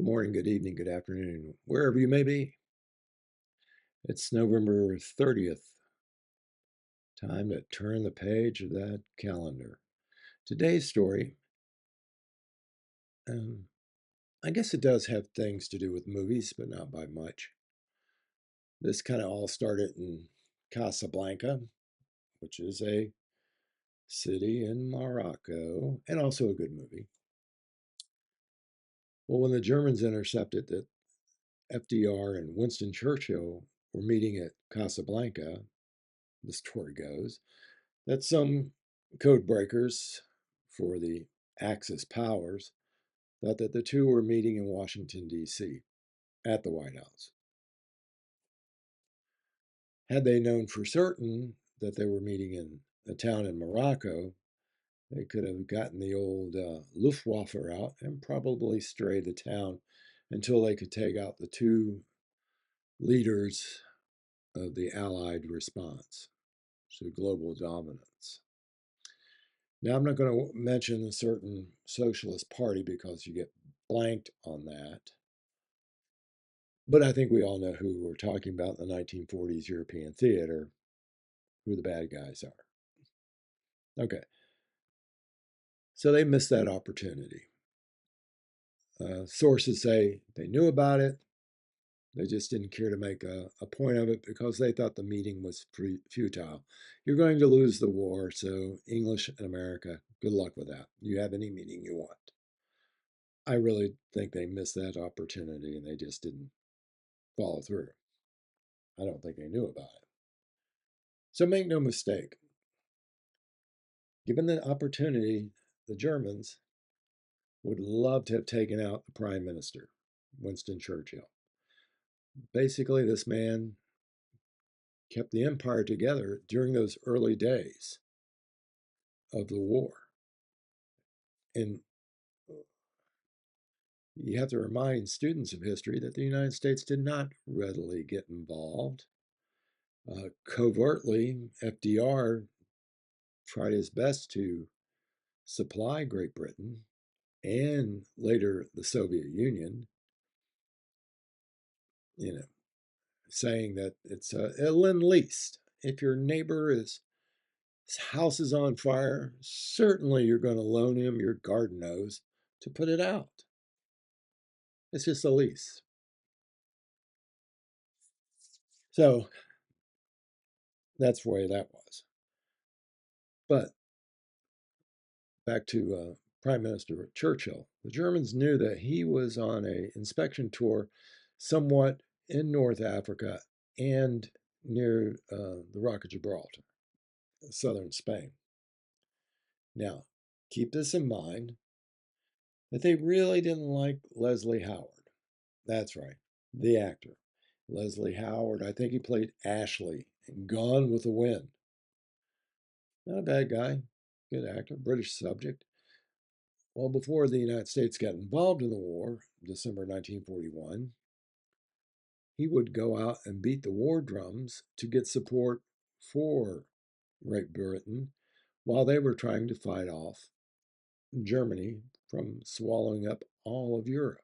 Good morning, good evening, good afternoon, wherever you may be. It's November 30th. Time to turn the page of that calendar. Today's story, um, I guess it does have things to do with movies, but not by much. This kind of all started in Casablanca, which is a city in Morocco, and also a good movie. Well, when the Germans intercepted that FDR and Winston Churchill were meeting at Casablanca, the story goes, that some code breakers for the Axis powers thought that the two were meeting in Washington, D.C. at the White House. Had they known for certain that they were meeting in a town in Morocco, they could have gotten the old Luftwaffe out and probably strayed the town until they could take out the two leaders of the Allied response to global dominance. Now, I'm not going to mention a certain socialist party because you get blanked on that. But I think we all know who we're talking about in the 1940s European theater, who the bad guys are. Okay, so they missed that opportunity. Sources say they knew about it. They just didn't care to make a point of it because they thought the meeting was futile. You're going to lose the war, so English and America, good luck with that. You have any meeting you want. I really think they missed that opportunity and they just didn't follow through. I don't think they knew about it. So make no mistake, given the opportunity, the Germans would love to have taken out the prime minister, Winston Churchill. Basically, this man kept the empire together during those early days of the war. And you have to remind students of history that the United States did not readily get involved. Covertly, FDR tried his best to supply Great Britain and later the Soviet Union, you know, saying that it's a lend-lease. If your neighbor is his house is on fire, certainly you're going to loan him your garden hose to put it out. It's just a lease. So that's the way that was. But back to Prime Minister Churchill, the Germans knew that he was on a inspection tour somewhat in North Africa and near the Rock of Gibraltar, southern Spain. Now, keep this in mind that they really didn't like Leslie Howard. That's right, the actor. Leslie Howard, I think he played Ashley in Gone with the Wind. Not a bad guy, good actor, British subject. Well, before the United States got involved in the war, December 1941, he would go out and beat the war drums to get support for Great Britain while they were trying to fight off Germany from swallowing up all of Europe.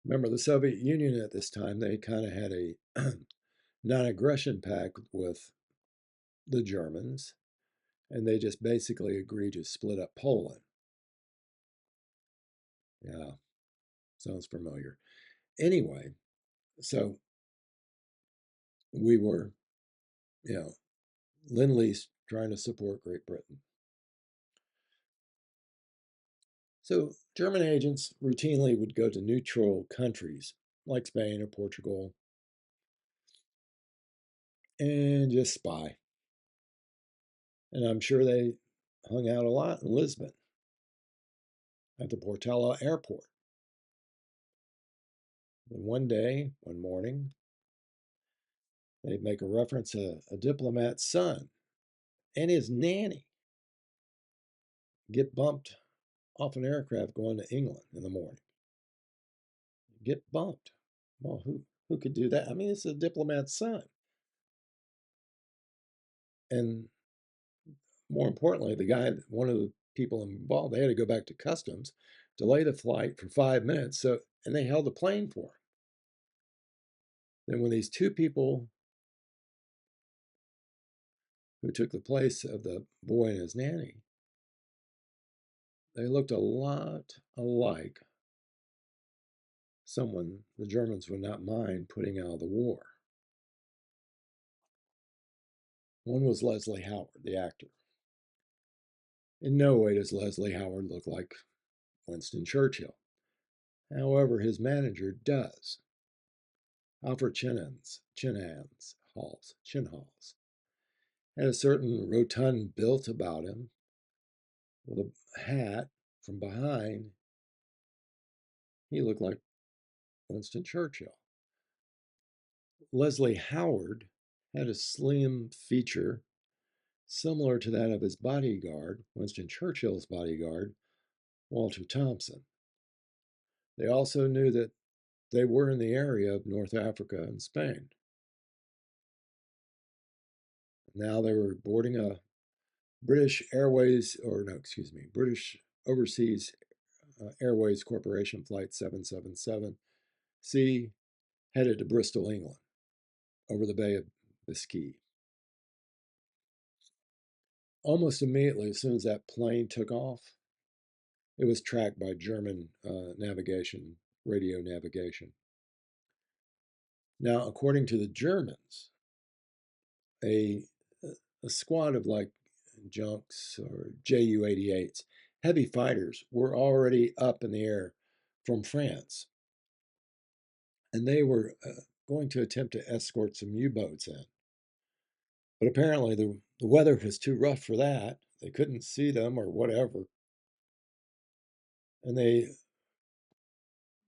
Remember, the Soviet Union at this time, they kind of had a non aggression pact with the Germans, and they just basically agreed to split up Poland. Yeah, sounds familiar. Anyway, so we were, you know, Lend Lease trying to support Great Britain. So German agents routinely would go to neutral countries like Spain or Portugal and just spy. And I'm sure they hung out a lot in Lisbon at the Portela airport. And one day, one morning, they'd make a reference to a diplomat's son and his nanny get bumped off an aircraft going to England in the morning. Get bumped. Well, who could do that? I mean, it's a diplomat's son. And more importantly, the guy, one of the people involved, they had to go back to customs delay the flight for 5 minutes. And they held the plane for him. Then, when these two people who took the place of the boy and his nanny, they looked a lot alike someone the Germans would not mind putting out of the war. One was Leslie Howard, the actor. In no way does Leslie Howard look like Winston Churchill. However, his manager does. Alfred Chenhalls, had a certain rotund built about him with a hat from behind. He looked like Winston Churchill. Leslie Howard had a slim feature similar to that of his bodyguard, Winston Churchill's bodyguard, Walter Thompson. They also knew that they were in the area of North Africa and Spain. Now they were boarding a British Overseas Airways Corporation Flight 777C, headed to Bristol, England, over the Bay of Biscay. Almost immediately, as soon as that plane took off, it was tracked by German radio navigation. Now, according to the Germans, a, a squad of like junks or Ju-88s, heavy fighters, were already up in the air from France. And they were going to attempt to escort some U-boats in. But apparently the weather was too rough for that. They couldn't see them or whatever. And they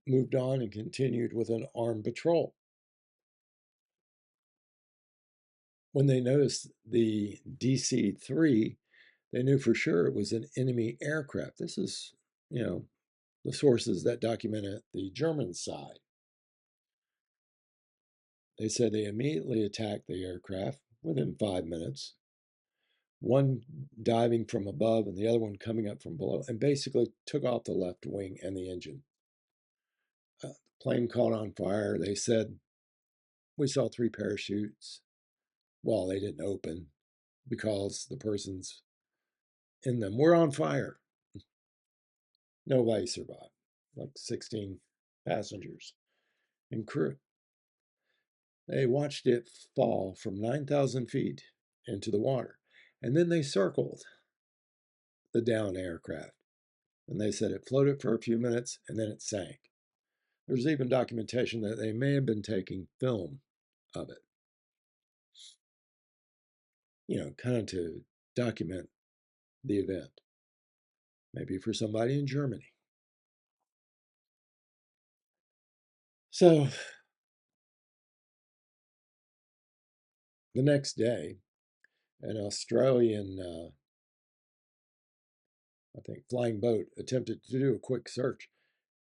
moved on and continued with an armed patrol. When they noticed the DC-3, they knew for sure it was an enemy aircraft. This is, the sources that documented the German side. They said they immediately attacked the aircraft within 5 minutes, one diving from above and the other one coming up from below, and basically took off the left wing and the engine. The plane caught on fire. They said, we saw 3 parachutes. Well, they didn't open because the persons in them were on fire. Nobody survived, like 16 passengers and crew. They watched it fall from 9,000 feet into the water. And then they circled the downed aircraft. And they said it floated for a few minutes and then it sank. There's even documentation that they may have been taking film of it, kind of to document the event, maybe for somebody in Germany. So the next day, an Australian, I think, flying boat attempted to do a quick search,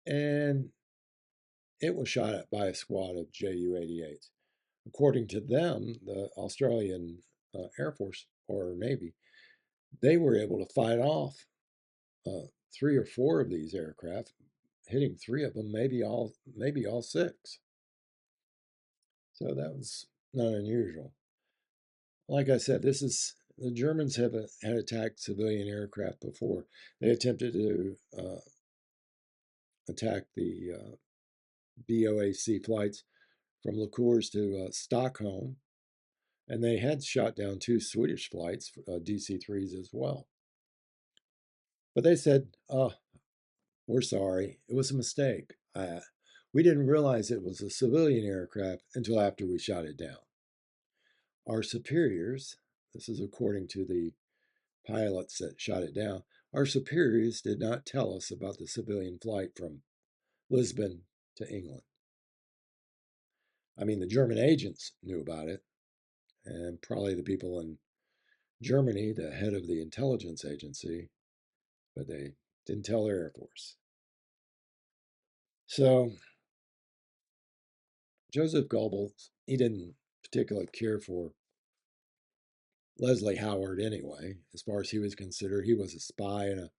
and it was shot at by a squad of Ju-88s. According to them, the Australian Air Force or Navy, they were able to fight off 3 or 4 of these aircraft, hitting 3 of them, maybe all 6. So that was not unusual. Like I said, the Germans had attacked civilian aircraft before. They attempted to attack the BOAC flights from Liqueurs to Stockholm, and they had shot down 2 Swedish flights, DC-3s as well. But they said, "Oh, we're sorry. It was a mistake. We didn't realize it was a civilian aircraft until after we shot it down. Our superiors," this is according to the pilots that shot it down, "our superiors did not tell us about the civilian flight from Lisbon to England." I mean, the German agents knew about it, and probably the people in Germany, the head of the intelligence agency, but they didn't tell their Air Force. So Joseph Goebbels, he didn't particularly care for Leslie Howard anyway. As far as he was considered, he was a spy and a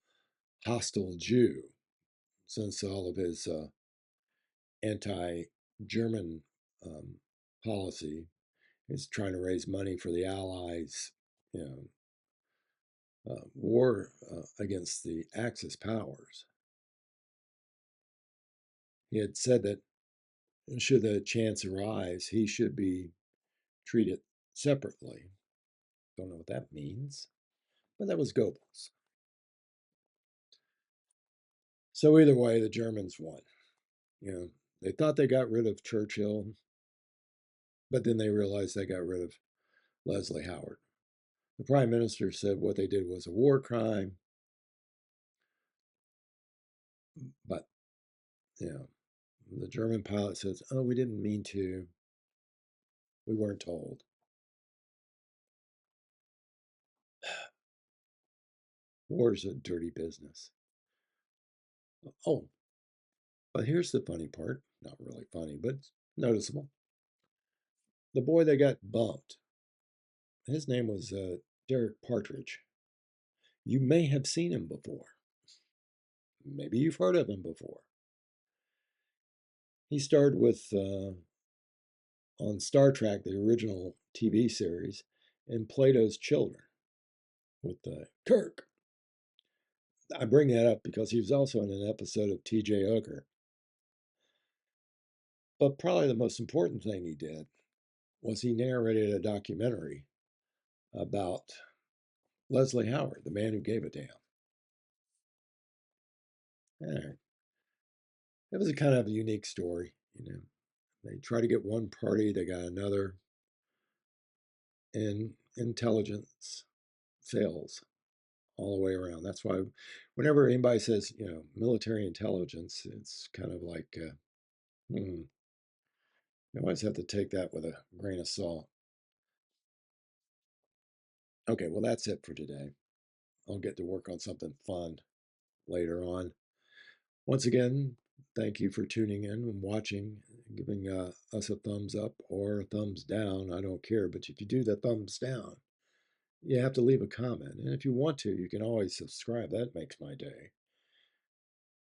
hostile Jew. since all of his anti-German um, policy. He's trying to raise money for the Allies, you war against the Axis powers. He had said that should the chance arise, he should be treated separately. Don't know what that means, but that was Goebbels. So either way, the Germans won. You know, they thought they got rid of Churchill, but then they realized they got rid of Leslie Howard. The prime minister said what they did was a war crime, but you know, the German pilot says, "Oh, we didn't mean to. We weren't told." War's a dirty business. Oh, but here's the funny part. Not really funny, but noticeable. The boy that got bumped, his name was Derek Partridge. You may have seen him before. Maybe you've heard of him before. He starred with on Star Trek, the original TV series, in Plato's Children with Kirk. I bring that up because he was also in an episode of T.J. Hooker. But probably the most important thing he did was he narrated a documentary about Leslie Howard, the man who gave a damn. Yeah, it was a kind of a unique story, you know. They try to get one party, they got another, and intelligence fails all the way around. That's why whenever anybody says, military intelligence, it's kind of like, you always have to take that with a grain of salt. Okay, well, that's it for today. I'll get to work on something fun later on. Once again, thank you for tuning in and watching, giving us a thumbs up or a thumbs down. I don't care, but if you do the thumbs down, you have to leave a comment. And if you want to, you can always subscribe. That makes my day.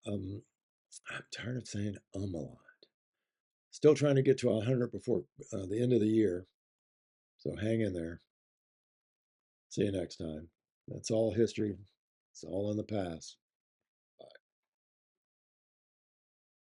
Um, I'm tired of saying a lot. Still trying to get to 100 before the end of the year. So hang in there. See you next time. That's all history. It's all in the past.